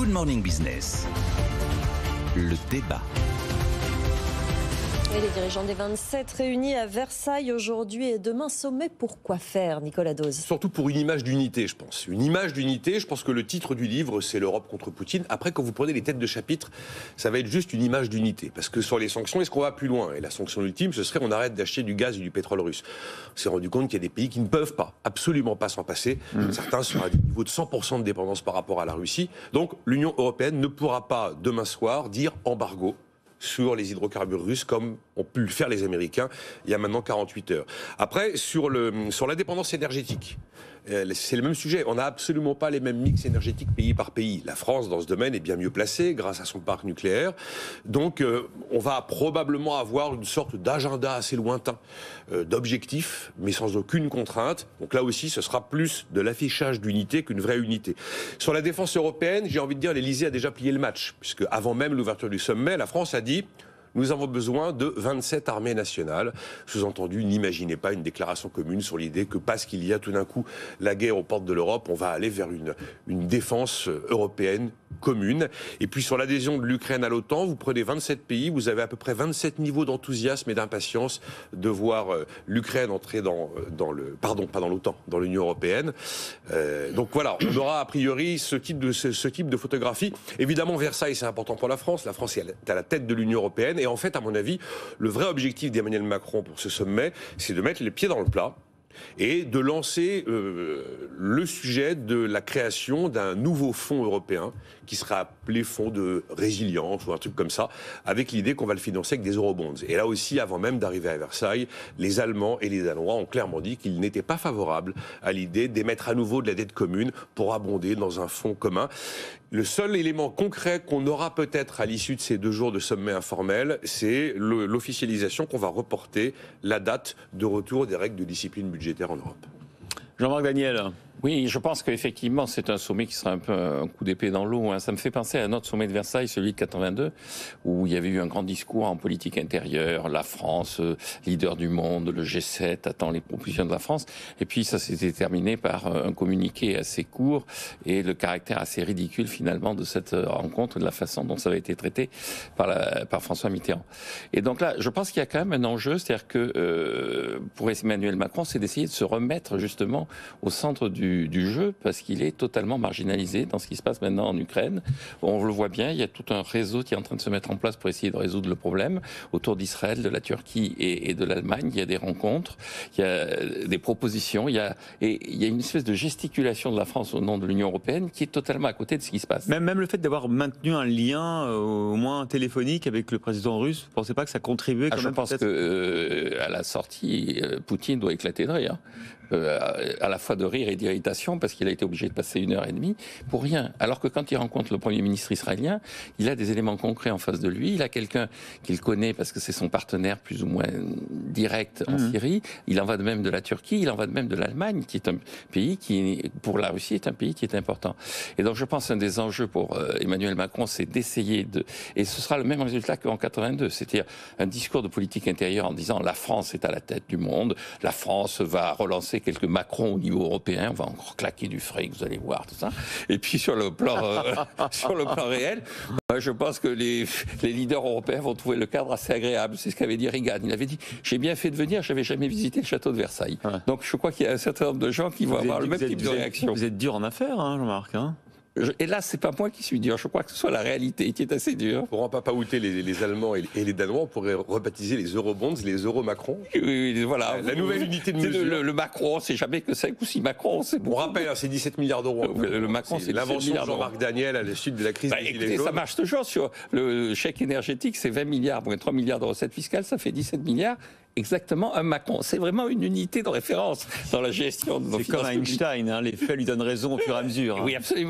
Good Morning Business. Le débat. Et les dirigeants des 27 réunis à Versailles aujourd'hui et demain, sommet pour quoi faire, Nicolas Dose? Surtout pour une image d'unité, je pense. Une image d'unité, je pense que le titre du livre, c'est l'Europe contre Poutine. Après, quand vous prenez les têtes de chapitre, ça va être juste une image d'unité. Parce que sur les sanctions, est-ce qu'on va plus loin? Et la sanction ultime, ce serait on arrête d'acheter du gaz et du pétrole russe. On s'est rendu compte qu'il y a des pays qui ne peuvent pas, absolument pas s'en passer. Certains sont à des niveaux de 100% de dépendance par rapport à la Russie. Donc, l'Union européenne ne pourra pas, demain soir, dire embargo sur les hydrocarbures russes comme ont pu le faire les Américains il y a maintenant 48 heures. Après, sur l'indépendance énergétique, c'est le même sujet. On n'a absolument pas les mêmes mix énergétiques pays par pays. La France, dans ce domaine, est bien mieux placée grâce à son parc nucléaire. Donc, on va probablement avoir une sorte d'agenda assez lointain, d'objectifs, mais sans aucune contrainte. Donc là aussi, ce sera plus de l'affichage d'unité qu'une vraie unité. Sur la défense européenne, j'ai envie de dire, l'Élysée a déjà plié le match, puisque avant même l'ouverture du sommet, la France a dit: nous avons besoin de 27 armées nationales. Sous-entendu, n'imaginez pas une déclaration commune sur l'idée que parce qu'il y a tout d'un coup la guerre aux portes de l'Europe, on va aller vers une défense européenne commune. Et puis sur l'adhésion de l'Ukraine à l'OTAN, vous prenez 27 pays, vous avez à peu près 27 niveaux d'enthousiasme et d'impatience de voir l'Ukraine entrer dans l'OTAN, dans l'Union européenne. Donc voilà, on aura a priori ce type de photographie. Évidemment, Versailles, c'est important pour la France. La France est à la tête de l'Union européenne. Et en fait, à mon avis, le vrai objectif d'Emmanuel Macron pour ce sommet, c'est de mettre les pieds dans le plat et de lancer le sujet de la création d'un nouveau fonds européen qui sera appelé fonds de résilience ou un truc comme ça, avec l'idée qu'on va le financer avec des eurobonds. Et là aussi, avant même d'arriver à Versailles, les Allemands et les Danois ont clairement dit qu'ils n'étaient pas favorables à l'idée d'émettre à nouveau de la dette commune pour abonder dans un fonds commun. Le seul élément concret qu'on aura peut-être à l'issue de ces 2 jours de sommet informel, c'est l'officialisation qu'on va reporter la date de retour des règles de discipline budgétaire en Europe. Jean-Marc Daniel. Oui, je pense qu'effectivement, c'est un sommet qui sera un peu un coup d'épée dans l'eau. Ça me fait penser à notre sommet de Versailles, celui de 82, où il y avait eu un grand discours en politique intérieure. La France, leader du monde, le G7 attend les propositions de la France. Et puis, ça s'était terminé par un communiqué assez court et le caractère assez ridicule, finalement, de cette rencontre, de la façon dont ça avait été traité par François Mitterrand. Et donc là, je pense qu'il y a quand même un enjeu, c'est-à-dire que pour Emmanuel Macron, c'est d'essayer de se remettre justement au centre du jeu, parce qu'il est totalement marginalisé dans ce qui se passe maintenant en Ukraine. On le voit bien, il y a tout un réseau qui est en train de se mettre en place pour essayer de résoudre le problème. Autour d'Israël, de la Turquie et de l'Allemagne, il y a des rencontres, il y a des propositions, il y a une espèce de gesticulation de la France au nom de l'Union européenne qui est totalement à côté de ce qui se passe. Même le fait d'avoir maintenu un lien, au moins téléphonique, avec le président russe, vous ne pensez pas que ça contribuait quand même? Je pense qu'à la sortie, Poutine doit éclater de rire. À la fois de rire et d'irritation, parce qu'il a été obligé de passer 1h30 pour rien. Alors que quand il rencontre le Premier ministre israélien, il a des éléments concrets en face de lui, il a quelqu'un qu'il connaît parce que c'est son partenaire plus ou moins direct en Syrie, il en va de même de la Turquie, il en va de même de l'Allemagne, qui est un pays qui, pour la Russie, est un pays qui est important. Et donc je pense qu'un des enjeux pour Emmanuel Macron, c'est d'essayer et ce sera le même résultat qu'en 82, c'est-à-dire un discours de politique intérieure en disant la France est à la tête du monde, la France va relancer quelques Macron au niveau européen, on va encore claquer du fric, vous allez voir, tout ça. Et puis sur le plan réel, je pense que les leaders européens vont trouver le cadre assez agréable. C'est ce qu'avait dit Reagan. Il avait dit, j'ai bien fait de venir, j'avais jamais visité le château de Versailles. Ouais. Donc je crois qu'il y a un certain nombre de gens qui vont avoir le même type de réaction. Vous êtes dur en affaires, hein, Jean-Marc, hein? Et là, c'est pas moi qui suis dur. Je crois que ce soit la réalité qui est assez dure. Pour en papaouter les Allemands et les Danois, on pourrait rebaptiser les eurobonds, les euro-Macron. Oui, voilà. La nouvelle unité de mesure. Le Macron, c'est jamais que 5 ou 6 Macron. On rappelle, c'est 17 milliards d'euros. Le Macron, c'est l'invention de Jean-Marc Daniel à la suite de la crise des Gilets jaunes. Ça marche toujours sur le chèque énergétique, c'est 20 milliards. Bon, 3 milliards de recettes fiscales, ça fait 17 milliards. Exactement, un Macron. C'est vraiment une unité de référence dans la gestion de nos finances publiques. C'est comme Einstein, hein, les faits lui donnent raison au fur et à mesure. Oui, absolument.